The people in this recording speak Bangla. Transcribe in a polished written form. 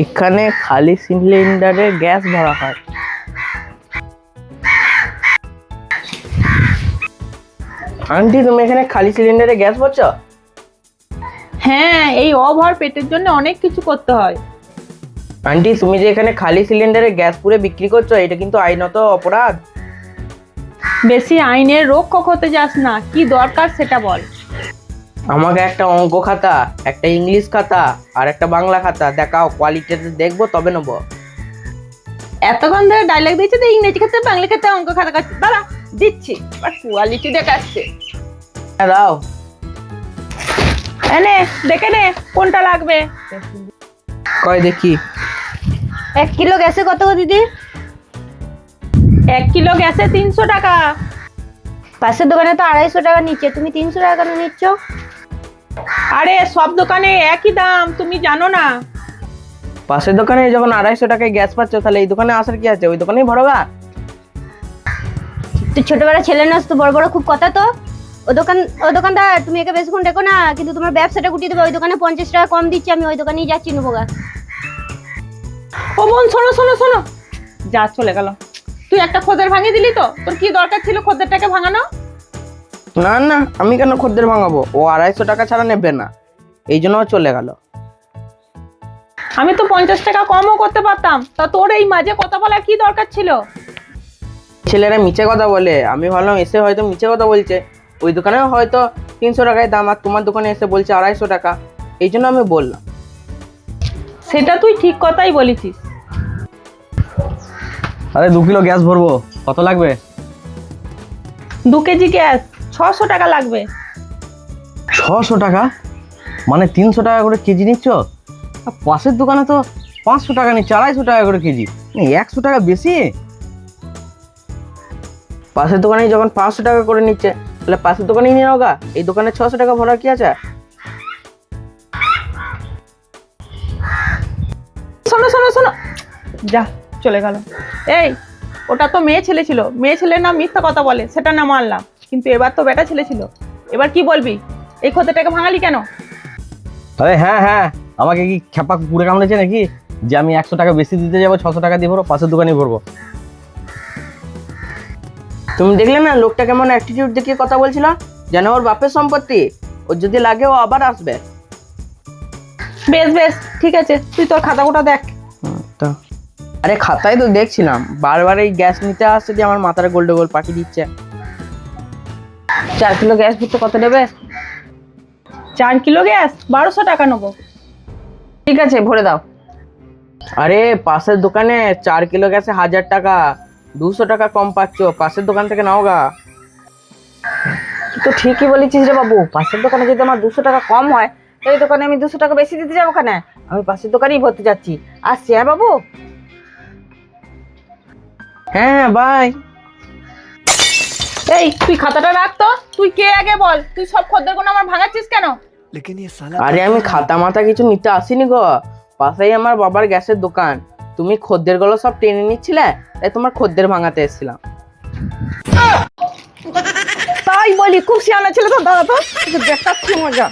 এখানে খালি সিলিন্ডারে গ্যাস ভরা হয়। আন্টি, তুমি এখানে খালি সিলিন্ডারে গ্যাস ভরছো? হ্যাঁ, এই অভর পেটের জন্য অনেক কিছু করতে হয়। আন্টি, তুমি যে এখানে খালি সিলিন্ডারে গ্যাস পুরে বিক্রি করছো, এটা কিন্তু আইনত অপরাধ। বেশি আইনের রক্ষক হতে যাস না, কি দরকার সেটা বল। আমাকে একটা অঙ্ক খাতা, একটা ইংলিশ খাতা আর একটা বাংলা খাতা দেখাও, কোয়ালিটিতে দেখবো তবে নেবো। এতক্ষণ ধরে ডায়লগ দিচ্ছে তো ইংরেজি খাতে বাংলা খাতে অঙ্ক খাতা কাটছে, দাঁড়া দিচ্ছি, আর কোয়ালিটি দেখাচ্ছে। হ্যাঁ, দাও। এনে দেখে নে কোনটা লাগবে। কয় দেখি। 1 কিলো গ্যাসে কত গো দিদি? 1 কিলো গ্যাসে 300 টাকা। পাশের দোকানে তো 250 টাকা নিচ্ছে, তুমি 300 টাকা কেন নিচ্ছ? আরে সব দোকানে একই দাম, তুমি জানো না? পাশের দোকানে যখন 250 টাকায় গ্যাস পাচ্ছ, তাহলে এই দোকানে আসার কি আছে? ওই দোকানেই ভরবা। তুই ছোটবেলা ছেলে নাস তো, বড় বড় খুব কথা তো। ও দোকানদার, তুমি একে বেশিক্ষণ ডেকো না, কিন্তু তোমার ব্যবসাটা গুটিয়ে দেবে। ওই দোকানে 50 টাকা কম দিচ্ছে, আমি ওই দোকানেই যাচ্ছি নেবো গা। ও বোন, শোনো শোনো শোনো, যা চলে গেল। তুই একটা খদ্দের ভাঙিয়ে দিলি তো, তোর কি দরকার ছিল খদ্দেরটাকে ভাঙানো? না না, আমি কেন খদ্দের ভাঙাবো? ও 250 টাকা ছাড়া নেবে না, এই জন্য ও চলে গেল। আমি তো 50 টাকা কমও করতে পারতাম, তা তোর এই মাঝে কথা বলার কি দরকার ছিল? ছেলেরা মিছে কথা বলে, আমি ভাবলাম এসে হয়তো মিছে কথা বলছে। ওই দোকানেও হয়তো 300 টাকায় দাম, আর তোমার দোকানে এসে বলছে 250 টাকা, এই জন্য আমি বললাম। সেটা তুই ঠিক কথাই বলেছিস। আরে 2 কিলো গ্যাস ভরবো, কত লাগবে? 2 কেজি গ্যাস 600 টাকা লাগবে। 600 টাকা? মানে 300 টাকা করে কেজি নিচ্ছ? আর পাশের দোকানে তো 500 টাকা নিচ্ছে, 250 টাকা করে কেজি, 100 টাকা বেশি। পাশের দোকানে যখন 500 টাকা করে নিচ্ছে, তাহলে পাশের দোকানেই নিয়ে হোগা। এই দোকানে 600 টাকা ভরার কি আছে? শোনো শোনো শোনো, যা চলে গেল। এই, ওটা তো মেয়ে ছেলে ছিল, মেয়ে ছেলের নাম মিথ্যা কথা বলে, সেটা না মানলাম, কিন্তু এবার তো বেটা ছেলে ছিল। এবার কি বলবি? এই খদ্দেরটাকে ভাঙালি কেন? আরে হ্যাঁ হ্যাঁ, আমাকে কি খেপা কুকুরে কামড়েছে নাকি যে আমি 100 টাকা বেশি দিতে যাবো, 600 টাকা দিয়ে ভরবো? পাশের দোকানে ভরবো। তুমি দেখলে না লোকটা কেমন অ্যাটিটিউড দেখিয়ে কথা বলছিল, যেন ওর বাপের সম্পত্তি। ওর যদি লাগে ও আবার আসবে। বেশ বেশ, ঠিক আছে, তুই তোর খাতা কোটা দেখ। তো আরে খাতায় তো দেখছিলাম, বারবার এই গ্যাস নিতে আসছে যে আমার মাথার গোল্ডে গোল পাঠিয়ে দিচ্ছে। 4 কিলো গ্যাস ভরতে কত নেবে? 4 কিলো গ্যাস 1200 টাকা নেবো। ঠিক আছে, ভরে দাও। আরে পাশের দোকানে 4 কিলো গ্যাসে 1000 টাকা, 200 টাকা কম পাচ্ছ, পাশের দোকান থেকে নাও গা। তো ঠিকই বলেছিস রে বাবু, পাশের দোকানে যদি আমার 200 টাকা কম হয়, এই দোকানে আমি 200 টাকা বেশি দিতে যাবো কেন? আমি পাশের দোকানেই ভরতে যাচ্ছি, আসছি। হ্যাঁ বাবু। হ্যাঁ, বাই। এই, তুই খাতাটা রাখ তো। তুই কে আগে বল, তুই সব খদ্দেরগুলো আমার ভাঙাচ্ছিস কেন? আরে আমি খাতা মাথা কিছু নিতে আসিনি গো, পাশেই আমার বাবার গ্যাসের দোকান। তুমি খদ্দের গুলো সব টেনে নিচ্ছিলে, তাই তোমার খদ্দের ভাঙাতে এসেছিলাম। তাই বলি, খুব শিয়ানা ছিল তো, দাদা তো দেখাচ্ছি মজা।